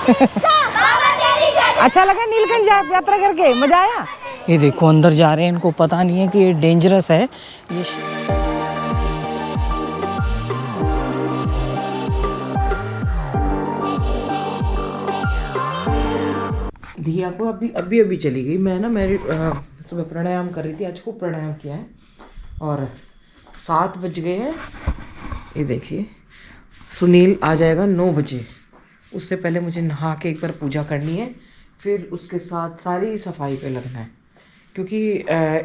अच्छा लगा नीलकंठ यात्रा करके, मजा आया? ये देखो अंदर जा रहे हैं, इनको पता नहीं है कि ये डेंजरस है। ये दिया को अभी चली गई। मैं ना मेरी सुबह प्राणायाम कर रही थी, आज खूब प्राणायाम किया है और 7 बज गए हैं। ये देखिए सुनील आ जाएगा 9 बजे, उससे पहले मुझे नहा के एक बार पूजा करनी है, फिर उसके साथ सारी सफाई पे लगना है, क्योंकि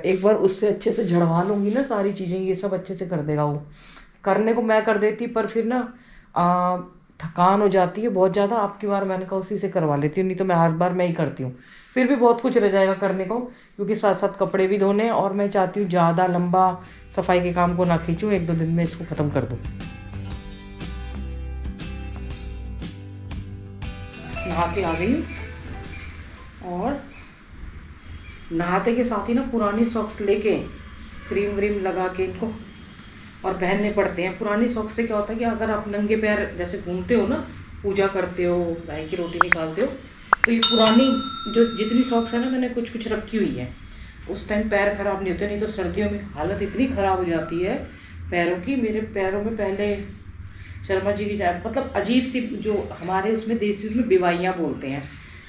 एक बार उससे अच्छे से झड़वा लूँगी ना सारी चीज़ें, ये सब अच्छे से कर देगा वो। करने को मैं कर देती पर फिर ना थकान हो जाती है बहुत ज़्यादा। आपकी बार मैंने कहा उसी से करवा लेती हूँ, नहीं तो मैं हर बार मैं ही करती हूँ, फिर भी बहुत कुछ रह जाएगा करने को, क्योंकि साथ साथ कपड़े भी धोने हैं और मैं चाहती हूँ ज़्यादा लंबा सफाई के काम को ना खींचूँ, 1-2 दिन में इसको ख़त्म कर दूँ। नहा के आ गई और नहाते के साथ ही ना पुरानी सॉक्स लेके क्रीम व्रीम लगा के इनको और पहनने पड़ते हैं। पुरानी सॉक्स से क्या होता है कि अगर आप नंगे पैर जैसे घूमते हो ना, पूजा करते हो, गाय की रोटी निकालते हो, तो ये पुरानी जो जितनी सॉक्स है ना मैंने कुछ कुछ रखी हुई है, उस टाइम पैर ख़राब नहीं होते। नहीं तो सर्दियों में हालत इतनी ख़राब हो जाती है पैरों की। मेरे पैरों में पहले शर्मा जी की मतलब अजीब सी, जो हमारे उसमें देसी उसमें बिवाइयाँ बोलते हैं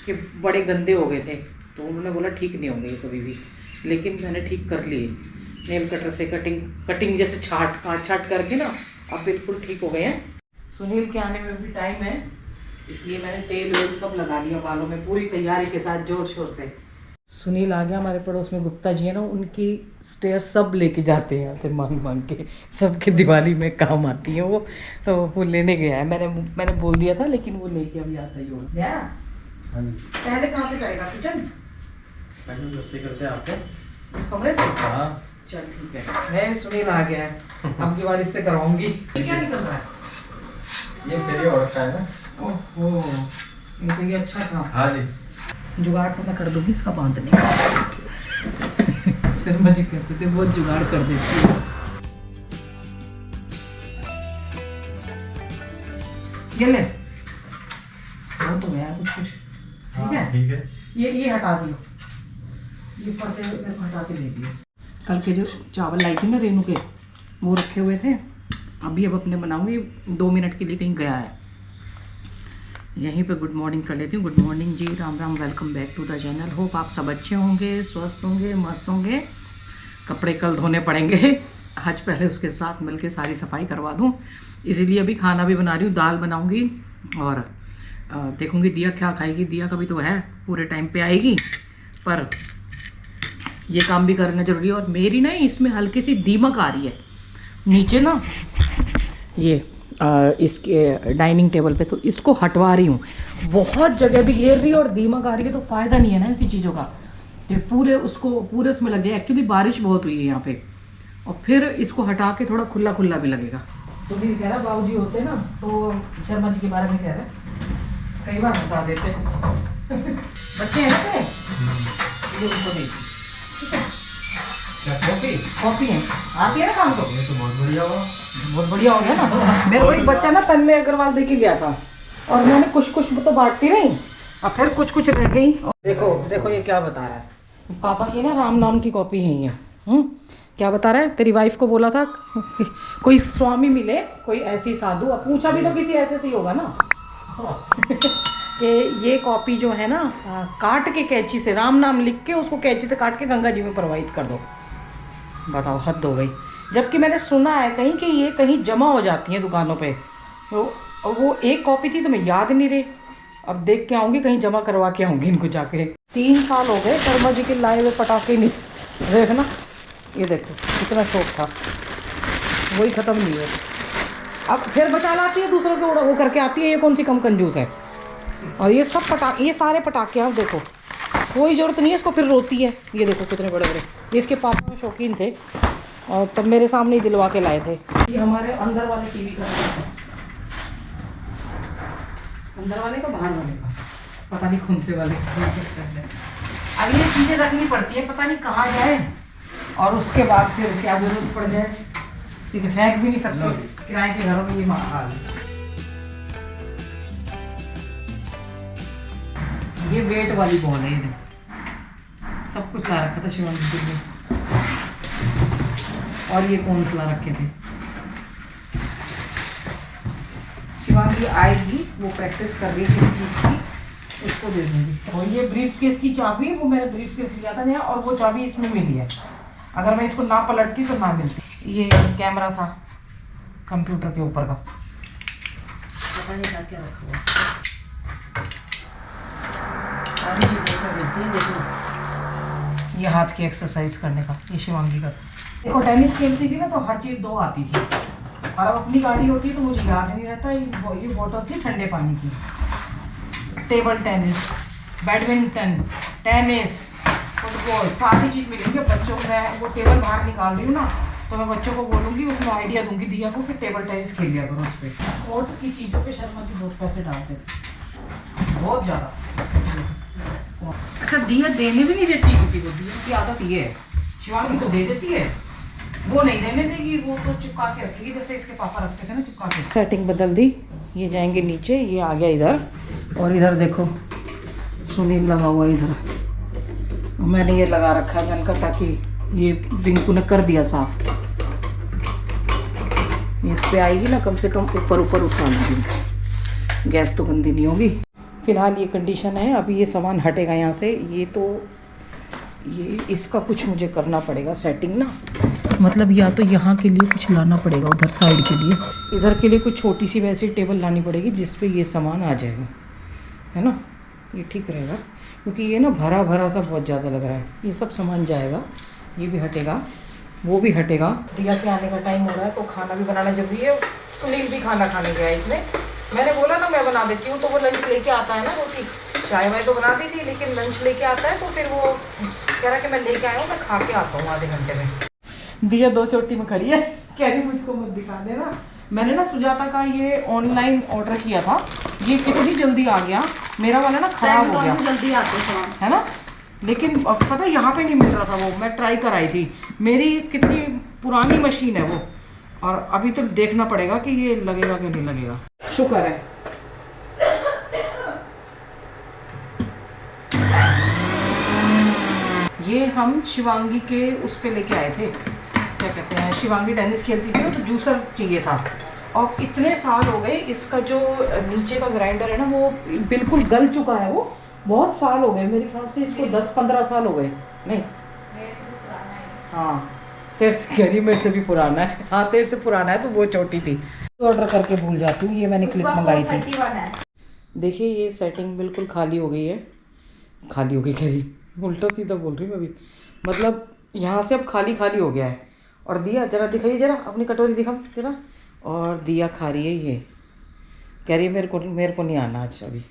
कि बड़े गंदे हो गए थे, तो उन्होंने बोला ठीक नहीं होंगे कभी भी, लेकिन मैंने ठीक कर लिए नेल कटर से, कटिंग जैसे काट छाट करके ना अब बिल्कुल ठीक हो गए हैं। सुनील के आने में भी टाइम है, इसलिए मैंने तेल वेल सब लगा लिया बालों में पूरी तैयारी के साथ जोर शोर से। सुनील आ गया। हमारे पड़ोस में गुप्ता जी है ना, उनकी स्टेयर सब लेके जाते हैं यहाँ से मांग मांग के, सबके दिवाली में काम आती है वो, तो वो लेने गया है। मैंने बोल दिया था, लेकिन वो लेके अभी आता ही होगा। पहले कहाँ से जाएगा? किचन से करते हैं आपको उस कमरे से? हाँ चल ठीक है। मैं सुनील आ गया है, अब की बार इससे करवाऊंगी। ये क्या निकल रहा है? ये फेरी और रखा है ना। ओहो ये तो ये अच्छा था। हाँ जी जुगाड़ तो मैं कर दूंगी इसका बांधने का। शर्मा जी कहते थे बहुत जुगाड़ कर देती है। ये ले वो तो गया कुछ ठीक है। ठीक है ये हटा दियो, ये पर्दे मेरे को हटा के दे दिए। कल के जो चावल लाई थी ना रेनू के, वो रखे हुए थे, अभी अब अपने बनाऊंगी। 2 मिनट के लिए कहीं गया है, यहीं पे गुड मॉर्निंग कर लेती हूँ। गुड मॉर्निंग जी, Ram Ram, welcome back to the channel. Hope आप सब अच्छे होंगे, स्वस्थ होंगे, मस्त होंगे। कपड़े कल धोने पड़ेंगे आज, पहले उसके साथ मिलके सारी सफाई करवा दूँ, इसीलिए अभी खाना भी बना रही हूँ। दाल बनाऊँगी और देखूँगी दिया क्या खाएगी। दिया कभी तो है पूरे टाइम पे आएगी, पर ये काम भी करना ज़रूरी है। और मेरी ना इसमें हल्की सी दीमक आ रही है नीचे ना, ये इसके डाइनिंग टेबल पे, तो इसको हटवा रही हूँ। बहुत जगह भी घेर रही है और दीमक आ रही है, तो फ़ायदा नहीं है ना ऐसी चीज़ों का, ये पूरे उसमें लग जाए। एक्चुअली बारिश बहुत हुई है यहाँ पे, और फिर इसको हटा के थोड़ा खुला खुला भी लगेगा। तो भी कह रहा बाबूजी होते ना, तो शर्मा जी के बारे में कह रहे कई बार हंसा देते बच्चे हैं ना, ये उनको देखिए कॉपी है, आती है ना काम को। ये तो बहुत बढ़िया हुआ, बहुत बढ़िया हो गया ना। मेरे को एक बच्चा ना तन्मय अग्रवाल दे के गया था, और मैंने कुछ कुछ तो बांटती रही, और फिर कुछ कुछ रह गई। देखो देखो ये क्या बता रहा है, पापा की ना राम नाम की कॉपी है ये। क्या बता रहा है? तेरी वाइफ को बोला था कोई स्वामी मिले, कोई ऐसी साधु, अब पूछा भी तो किसी ऐसे से ही होगा ना कि ये कॉपी जो है ना, काट के कैंची से राम नाम लिख के उसको कैंची से काट के गंगा जी में प्रवाहित कर दो। बताओ हद हो गई। जबकि मैंने सुना है कहीं कि ये कहीं जमा हो जाती हैं दुकानों पे, तो वो एक कॉपी थी तो मैं याद नहीं रही, अब देख के आऊँगी, कहीं जमा करवा के आऊँगी इनको जाके। 3 साल हो गए शर्मा जी के लाए हुए पटाखे नहीं, देखना ये देखो कितना शौक था, वही ख़त्म नहीं है। अब फिर बचा लाती है दूसरों के, वो करके आती है। ये कौन सी कम कंजूस है। और ये सब ये सारे पटाखे आप देखो, कोई ज़रूरत नहीं है इसको, फिर रोती है। ये देखो कितने बड़े बड़े, ये इसके पापा में शौकीन थे और तब मेरे सामने ही दिलवा के लाए थे। ये हमारे अंदर वाले टीवी का, अंदर वाले का बाहर वाले का पता नहीं कौन से वाले। अब ये चीज़ें रखनी पड़ती है, पता नहीं कहाँ जाए, और उसके बाद फिर क्या जरूरत पड़ जाए, इसे फेंक भी नहीं सकते। किराए के घरों में ये हाल। ये वेट वाली बॉल है, ये देखो सब कुछ ला रखा था शिवांगी के लिए। और ये कौन ला रखे थे। शिवांगी आएगी, वो प्रैक्टिस कर रही है किसी चीज़ की, उसको दे दूँगी। और ये ब्रीफ केस की चाबी, वो मैंने ब्रीफ केस लिया था नया, और वो चाबी इसमें मिली है। अगर मैं इसको ना पलटती तो ना मिलती। ये कैमरा था कंप्यूटर के ऊपर का, पता नहीं क्या रखा हुआ। सारी चीज़ें इसमें मिलती है। देखो ये हाथ की एक्सरसाइज करने का, ये शिवांगी का था। देखो टेनिस खेलती थी ना तो हर चीज़ 2 आती थी, और अब अपनी गाड़ी होती है तो मुझे याद नहीं रहता। ये बोतल थी ठंडे पानी की। Table tennis, badminton, tennis, football, सारी चीज़ मिलेंगे बच्चों को। मैं वो टेबल बाहर निकाल रही हूँ ना, तो मैं बच्चों को बोलूँगी, उसमें आइडिया दूंगी दिया को, फिर टेबल टेनिस खेल लिया करो उस पर। स्पोर्ट्स की चीज़ों पे शर्मा जी बहुत पैसे डालते थे, बहुत ज़्यादा। अच्छा दिया देने भी नहीं देती किसी को, दिया की आदत ये है। शिवांगी तो दे देती है, वो नहीं देने देगी, वो तो चिपका के रखेगी जैसे इसके पापा रखते थे ना चिपका के। सेटिंग बदल दी, ये जाएंगे नीचे, ये आ गया इधर, और इधर देखो सुनील लगा हुआ इधर। मैंने ये लगा रखा है मैंने कहा ताकि ये रिंकू ने कर दिया साफ, इस पे आएगी ना कम से कम ऊपर ऊपर उठा लूँगी, गैस तो गंदी नहीं होगी। फिलहाल ये कंडीशन है, अभी ये सामान हटेगा यहाँ से। ये इसका कुछ मुझे करना पड़ेगा सेटिंग ना, मतलब या तो यहाँ के लिए कुछ लाना पड़ेगा, उधर साइड के लिए, इधर के लिए कुछ छोटी सी वैसी टेबल लानी पड़ेगी जिस पे ये सामान आ जाएगा, है ना। ये ठीक रहेगा क्योंकि ये ना भरा भरा सा बहुत ज़्यादा लग रहा है। ये सब सामान जाएगा, ये भी हटेगा, वो भी हटेगा। दिया के आने का टाइम हो रहा है तो खाना भी बनाना जरूरी है। सुनील भी खाना खाने गया इसमें, मैंने बोला ना मैं बना देती हूँ, तो वो लंच लेके आता है ना, रोटी चाय मैं तो बना दी थी, लेकिन लंच लेके आता है तो फिर वो कह रहा कि मैं लेके आया हूँ, मैं खा के आता हूँ आधे घंटे में। दिया 2 चोटी में खड़ी है, कह रही मुझको मत दिखा देना। मैंने ना सुजाता का ये ऑनलाइन ऑर्डर किया था, ये कितनी जल्दी आ गया, मेरा वाला ना खराब हो गया, जल्दी आते है ना। लेकिन पता यहाँ पे नहीं मिल रहा था, वो मैं ट्राई कराई थी, मेरी कितनी पुरानी मशीन है वो, और अभी तो देखना पड़ेगा कि ये लगेगा कि नहीं लगेगा। शुक्र है। ये हम शिवांगी के उस पे लेके आए थे, क्या कहते हैं, शिवांगी टेनिस खेलती थी ना तो जूसर चाहिए था, और इतने साल हो गए, इसका जो नीचे का ग्राइंडर है ना वो बिल्कुल गल चुका है, वो बहुत साल हो गए, मेरे ख्याल से इसको 10-15 साल हो गए। नहीं हाँ तेरे से कह रही, मेरे से भी पुराना है। हाँ तेरे से पुराना है, तो वो छोटी थी, तो ऑर्डर करके भूल जाती हूँ। ये मैंने क्लिप मंगाई थी। देखिए ये सेटिंग बिल्कुल खाली हो गई है, खाली हो गई कह रही, उल्टा सीधा बोल रही मैं भी, मतलब यहाँ से अब खाली खाली हो गया है। और दिया जरा दिखाइए, जरा अपनी कटोरी दिखा जरा। और दिया खा रही है, ये कह रही है मेरे को नहीं आना आज अभी।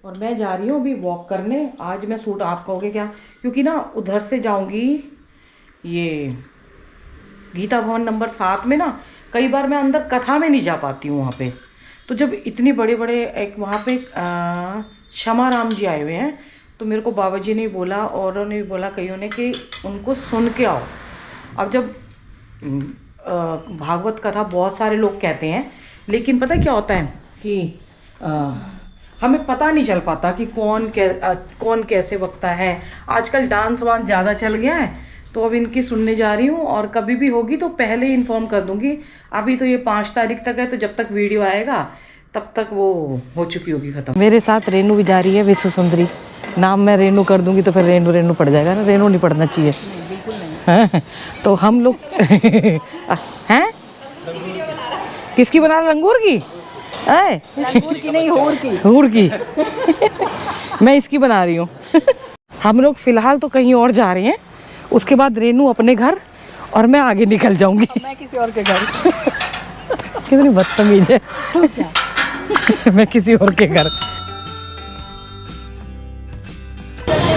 और मैं जा रही हूँ अभी वॉक करने। आज मैं सूट, आप कहोगे क्या, क्योंकि ना उधर से जाऊँगी, ये गीता भवन नंबर 7 में ना कई बार मैं अंदर कथा में नहीं जा पाती हूँ वहाँ पे। तो जब इतने बड़े बड़े एक वहाँ पे क्षमा राम जी आए हुए हैं, तो मेरे को बाबा जी ने बोला और उन्होंने भी बोला कईयों ने कि उनको सुन के आओ। अब जब भागवत कथा बहुत सारे लोग कहते हैं, लेकिन पता क्या होता है कि हमें पता नहीं चल पाता कि कौन कैसे वक्ता है। आजकल डांस वांस ज़्यादा चल गया है, तो अब इनकी सुनने जा रही हूँ, और कभी भी होगी तो पहले ही इन्फॉर्म कर दूँगी। अभी तो ये 5 तारीख तक है, तो जब तक वीडियो आएगा तब तक वो हो चुकी होगी ख़त्म। मेरे साथ रेनू भी जा रही है, विश्व सुंदरी। नाम मैं रेनू कर दूँगी तो फिर रेनू पड़ जाएगा ना, रेनू नहीं पड़ना चाहिए। बिल्कुल नहीं। तो हम लोग हैं, किसकी बना रहा, लंगूर की? लंगूर की नहीं, हूर की। मैं इसकी बना रही हूँ। हम लोग फ़िलहाल तो कहीं और जा रहे हैं, उसके बाद रेनू अपने घर और मैं आगे निकल जाऊंगी। मैं किसी और के घर। कितनी बदतमीज है। मैं किसी और के घर।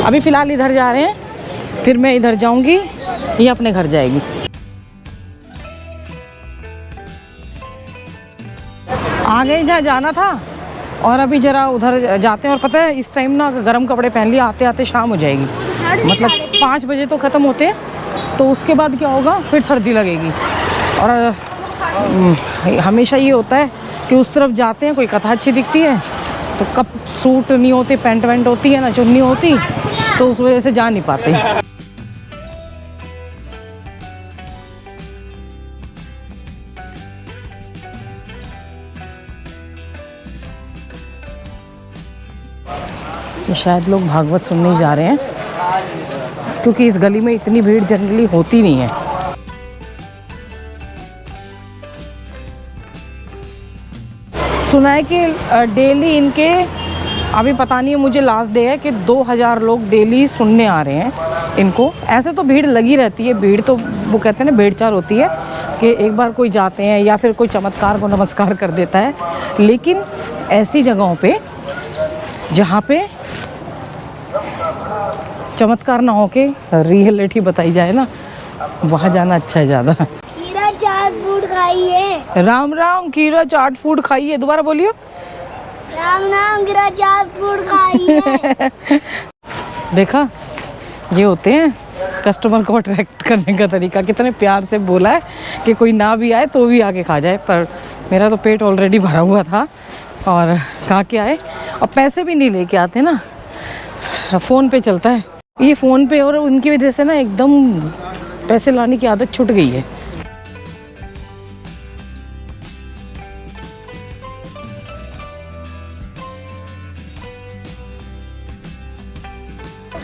अभी फ़िलहाल इधर जा रहे हैं, फिर मैं इधर जाऊंगी, ये अपने घर जाएगी। आगे जहाँ जाना था, और अभी जरा उधर जाते हैं। और पता है इस टाइम ना गर्म कपड़े पहन लिए, आते आते शाम हो जाएगी, मतलब 5 बजे तो ख़त्म होते हैं, तो उसके बाद क्या होगा, फिर सर्दी लगेगी। और हमेशा ये होता है कि उस तरफ जाते हैं, कोई कथा अच्छी दिखती है तो कब सूट नहीं होते, पैंट वैंट होती है ना, चुन्नी होती, तो उस वजह से जा नहीं पाते। ये शायद लोग भागवत सुनने ही जा रहे हैं, क्योंकि इस गली में इतनी भीड़ जनरली होती नहीं है। सुना है कि डेली इनके, अभी पता नहीं है, मुझे लास्ट डे है कि 2000 लोग डेली सुनने आ रहे हैं इनको। ऐसे तो भीड़ लगी रहती है, भीड़ तो वो कहते हैं ना, भीड़ चाल होती है कि एक बार कोई जाते हैं या फिर कोई चमत्कार को नमस्कार कर देता है। लेकिन ऐसी जगहों पे जहाँ पे चमत्कार ना हो के रियलिटी बताई जाए ना, वहाँ जाना अच्छा है ज़्यादा। खीरा चाट फूड खाइए। राम राम, खीरा चाट फूड खाइए। दोबारा बोलियो। राम राम, खीरा चाट फूड खाइए। देखा, ये होते हैं कस्टमर को अट्रैक्ट करने का तरीका। कितने प्यार से बोला है कि कोई ना भी आए तो भी आके खा जाए, पर मेरा तो पेट ऑलरेडी भरा हुआ था और खा के आए। और पैसे भी नहीं लेके आते ना, फ़ोन पे चलता है ये, फ़ोन पे, और उनकी वजह से ना एकदम पैसे लाने की आदत छूट गई है।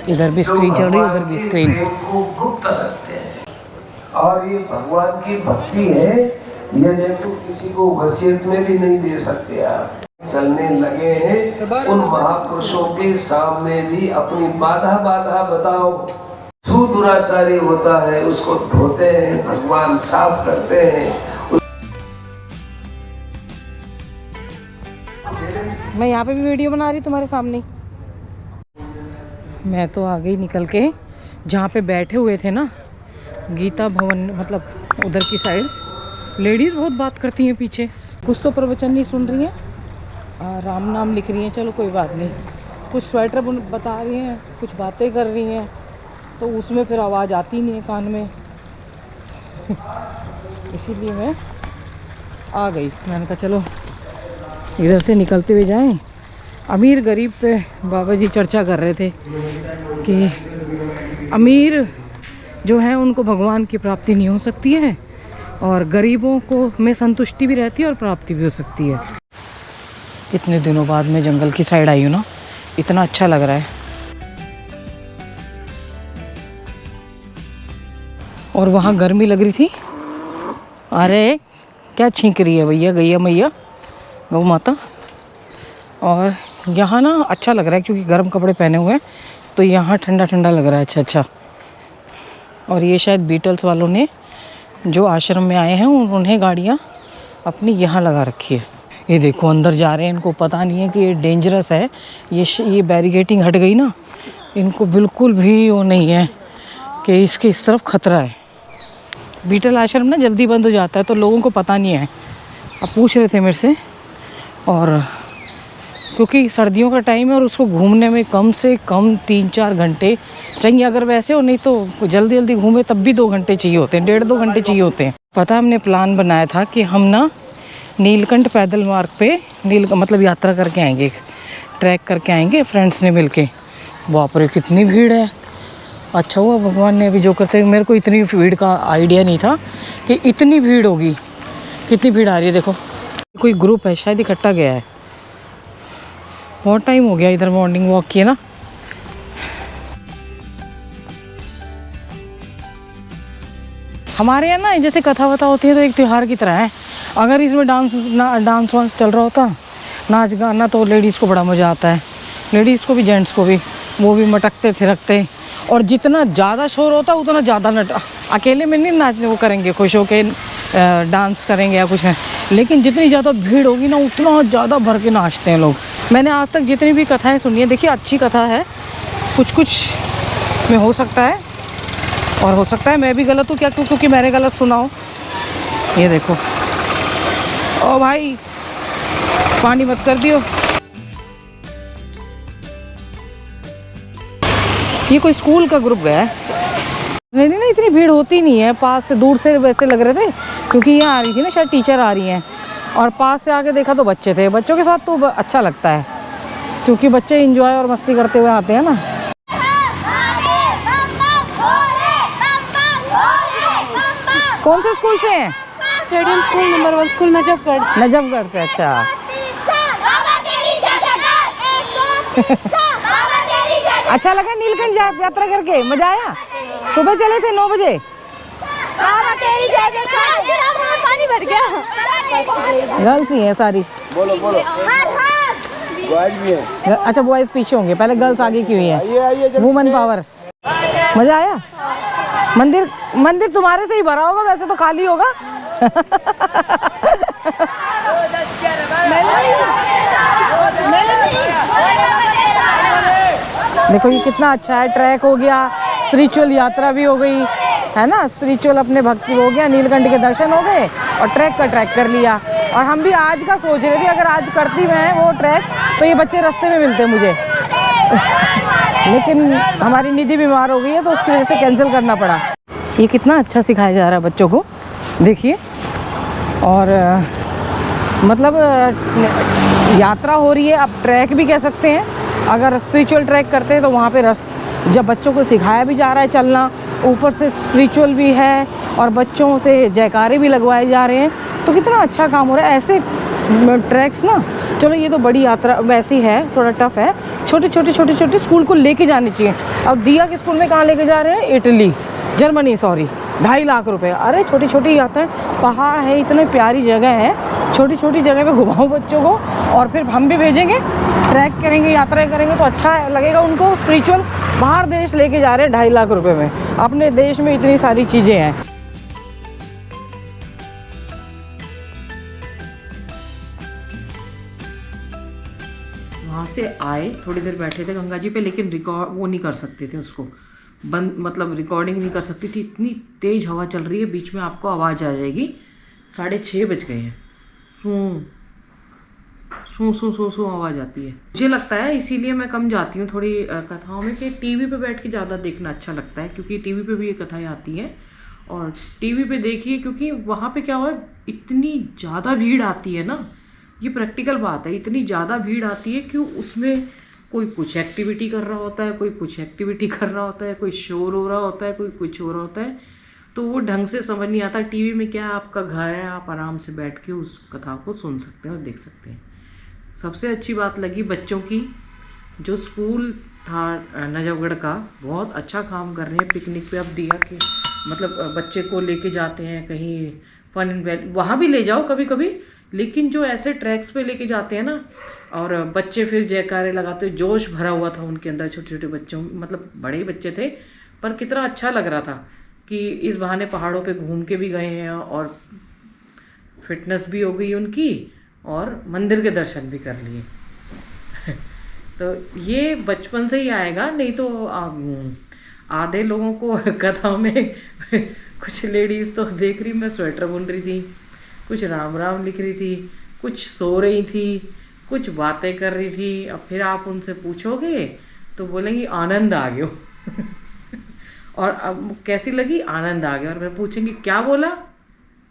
इधर भी स्क्रीन चल रही है, उधर भी स्क्रीन। को गुप्त रखते हैं और ये भगवान की भक्ति है, ये देखो किसी को वसीयत में भी नहीं दे सकते आप। चलने लगे हैं उन महापुरुषों के सामने भी अपनी बाधा बताओ। सुदुराचारी होता है उसको धोते हैं, भगवान साफ करते हैं। मैं यहाँ पे भी वीडियो बना रही तुम्हारे सामने। मैं तो आ गई निकल के, जहाँ पे बैठे हुए थे ना, गीता भवन, मतलब उधर की साइड। लेडीज़ बहुत बात करती हैं पीछे, कुछ तो प्रवचन नहीं सुन रही हैं, राम नाम लिख रही हैं। चलो कोई बात नहीं, कुछ स्वेटर बता रही हैं, कुछ बातें कर रही हैं, तो उसमें फिर आवाज़ आती नहीं है कान में। इसीलिए मैं आ गई। मैंने कहा चलो इधर से निकलते हुए जाएं। अमीर गरीब पे बाबा जी चर्चा कर रहे थे कि अमीर जो है उनको भगवान की प्राप्ति नहीं हो सकती है, और गरीबों को में संतुष्टि भी रहती है और प्राप्ति भी हो सकती है। कितने दिनों बाद मैं जंगल की साइड आई हूँ ना, इतना अच्छा लग रहा है। और वहाँ गर्मी लग रही थी। अरे क्या छींक रही है भैया, गैया मैया, गौ माता। और यहाँ ना अच्छा लग रहा है क्योंकि गर्म कपड़े पहने हुए हैं, तो यहाँ ठंडा ठंडा लग रहा है। अच्छा अच्छा। और ये शायद बीटल्स वालों ने जो आश्रम में आए हैं उन्हें गाड़ियाँ अपनी यहाँ लगा रखी है। ये देखो अंदर जा रहे हैं, इनको पता नहीं है कि ये डेंजरस है। ये बैरिकेटिंग हट गई ना, इनको बिल्कुल भी वो नहीं है कि इसके इस तरफ खतरा है। बीटल आश्रम ना जल्दी बंद हो जाता है, तो लोगों को पता नहीं है। अब पूछ रहे थे मेरे से, और क्योंकि सर्दियों का टाइम है और उसको घूमने में कम से कम 3-4 घंटे चाहिए। अगर वैसे हो, नहीं तो जल्दी जल्दी घूमे तब भी 2 घंटे चाहिए होते हैं, 1.5-2 घंटे चाहिए होते हैं। पता, हमने प्लान बनाया था कि हम ना नीलकंठ पैदल मार्ग पे मतलब यात्रा करके आएंगे, ट्रैक करके आएंगे फ्रेंड्स ने मिलके। बाप रे कितनी भीड़ है। अच्छा हुआ भगवान ने अभी जो करते, मेरे को इतनी भीड़ का आइडिया नहीं था कि इतनी भीड़ होगी। कितनी भीड़ आ रही है देखो। कोई ग्रुप है शायद, इकट्ठा गया है। बहुत टाइम हो गया इधर मॉर्निंग वॉक किए ना। हमारे यहाँ ना जैसे कथा वथा होती है तो एक त्यौहार की तरह है। अगर इसमें डांस वांस चल रहा होता, नाच गाना, तो लेडीज़ को बड़ा मज़ा आता है। लेडीज़ को भी जेंट्स को भी, वो भी मटकते थिरकते। और जितना ज़्यादा शोर होता है उतना ज़्यादा अकेले में नहीं नाचने वो करेंगे, खुश होके डांस करेंगे या कुछ है। लेकिन जितनी ज़्यादा भीड़ होगी ना, उतना ज़्यादा भर के नाचते हैं लोग। मैंने आज तक जितनी भी कथाएं सुनी है, देखिए अच्छी कथा है, कुछ में हो सकता है, और हो सकता है मैं भी गलत हूँ, क्या क्योंकि मैंने गलत सुना हो। ये देखो, ओ भाई पानी मत कर दियो। ये कोई स्कूल का ग्रुप गया है। नहीं, इतनी भीड़ होती नहीं है। पास से, दूर से वैसे लग रहे थे क्योंकि यहाँ आ रही थी ना, शायद टीचर आ रही हैं, और पास से आके देखा तो बच्चे थे। बच्चों के साथ तो अच्छा लगता है। क्योंकि बच्चे एंजॉय और मस्ती करते हुए आते हैं ना। कौन से स्कूल से हैं? Stadium school number 1 school Najafgarh. Najafgarh से, अच्छा। अच्छा लगा नीलकंठ यात्रा करके? मजा आया? सुबह चले थे 9 बजे? पानी भर गया। गर्ल्स ही है सारी? बोलो बोलो। बॉयज भी है। अच्छा, बॉयज पीछे होंगे, पहले गर्ल्स आगे की हुई है। Women power. मजा आया? मंदिर तुम्हारे से ही भरा होगा, वैसे तो खाली होगा। देखो ये कितना अच्छा है, ट्रैक हो गया, स्पिरिचुअल यात्रा भी हो गई है ना, स्पिरिचुअल अपने भक्ति हो गया, नीलकंठ के दर्शन हो गए और ट्रैक का ट्रैक कर लिया। और हम भी आज का सोच रहे थे अगर आज करती मैं वो ट्रैक तो ये बच्चे रास्ते में मिलते मुझे। लेकिन हमारी निधि बीमार हो गई है तो उसकी वजह से कैंसिल करना पड़ा। ये कितना अच्छा सिखाया जा रहा है बच्चों को, देखिए। और मतलब यात्रा हो रही है, अब ट्रैक भी कह सकते हैं। अगर स्पिरिचुअल ट्रैक करते हैं तो वहाँ पे जब बच्चों को सिखाया भी जा रहा है चलना, ऊपर से स्पिरिचुअल भी है और बच्चों से जयकारे भी लगवाए जा रहे हैं, तो कितना अच्छा काम हो रहा है। ऐसे ट्रैक्स ना, चलो ये तो बड़ी यात्रा वैसी है, थोड़ा टफ है, छोटे स्कूल को लेके जाने चाहिए। अब दिया के स्कूल में कहाँ लेके जा रहे हैं? जर्मनी 2.5 लाख रुपए। अरे छोटी यात्रा है, पहाड़ है, इतनी प्यारी जगह है, छोटी जगह पे घुमाओ बच्चों को और फिर हम भी भेजेंगे, ट्रैक करेंगे, यात्रा करेंगे तो अच्छा लगेगा उनको। स्पिरिचुअल बाहर देश लेके जा रहे हैं 2.5 लाख रुपए में, अपने देश में इतनी सारी चीज़ें हैं। वहाँ से आए, थोड़ी देर बैठे थे गंगा जी पे, लेकिन रिकॉर्ड वो नहीं कर सकते थे, उसको बंद, मतलब रिकॉर्डिंग नहीं कर सकती थी, इतनी तेज़ हवा चल रही है, बीच में आपको आवाज़ आ जाएगी। 6:30 बज गए हैं, सू आवाज़ आती है। मुझे लगता है इसीलिए मैं कम जाती हूँ थोड़ी कथाओं में, कि टीवी पे बैठ के ज़्यादा देखना अच्छा लगता है, क्योंकि टीवी पे भी ये कथाएँ आती हैं और टीवी पे देखिए, क्योंकि वहाँ पे क्या हुआ, इतनी ज़्यादा भीड़ आती है ना, ये प्रैक्टिकल बात है, इतनी ज़्यादा भीड़ आती है कि उसमें कोई कुछ एक्टिविटी कर रहा होता है, कोई कुछ एक्टिविटी कर रहा होता है, कोई शोर हो रहा होता है, कोई कुछ हो रहा होता है, तो वो ढंग से समझ नहीं आता। टीवी में क्या, आपका घर है, आप आराम से बैठ के उस कथा को सुन सकते हैं और देख सकते हैं। सबसे अच्छी बात लगी बच्चों की, जो स्कूल था नजफगढ़ का, बहुत अच्छा काम कर रहे हैं। पिकनिक पे अब दिया कि मतलब बच्चे को लेके जाते हैं कहीं फन एंड वैली, वहाँ भी ले जाओ कभी कभी, लेकिन जो ऐसे ट्रैक्स पे लेके जाते हैं ना, और बच्चे फिर जयकारे लगाते, जोश भरा हुआ था उनके अंदर, छोटे बच्चों, मतलब बड़े ही बच्चे थे, पर कितना अच्छा लग रहा था कि इस बहाने पहाड़ों पे घूम के भी गए हैं और फिटनेस भी हो गई उनकी और मंदिर के दर्शन भी कर लिए। तो ये बचपन से ही आएगा, नहीं तो आधे लोगों को कथाओं में कुछ लेडीज़ तो देख रही, मैं स्वेटर बुन रही थी, कुछ राम राम लिख रही थी, कुछ सो रही थी, कुछ बातें कर रही थी। अब फिर आप उनसे पूछोगे तो बोलेंगी आनंद आ गया। और अब कैसी लगी? आनंद आ गया। और फिर पूछेंगे क्या बोला,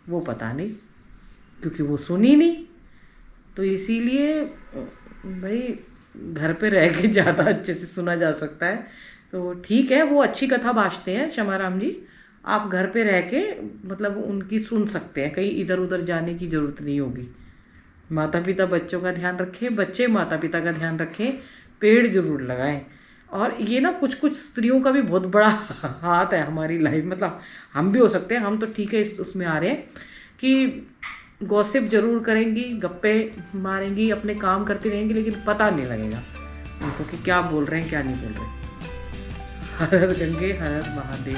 वो पता नहीं, क्योंकि वो सुनी नहीं। तो इसीलिए भाई घर पे रह के ज़्यादा अच्छे से सुना जा सकता है। तो ठीक है, वो अच्छी कथा बाँचते हैं क्षमाराम जी, आप घर पे रह के मतलब उनकी सुन सकते हैं, कहीं इधर उधर जाने की ज़रूरत नहीं होगी। माता पिता बच्चों का ध्यान रखें, बच्चे माता पिता का ध्यान रखें, पेड़ जरूर लगाएं। और ये ना कुछ स्त्रियों का भी बहुत बड़ा हाथ है हमारी लाइफ, मतलब हम भी हो सकते हैं, हम तो ठीक है उसमें आ रहे हैं कि गॉसिप जरूर करेंगी, गप्पे मारेंगी, अपने काम करती रहेंगी, लेकिन पता नहीं लगेगा उनको कि क्या बोल रहे हैं क्या नहीं बोल रहे। हर हर गंगे हर हर महादेव।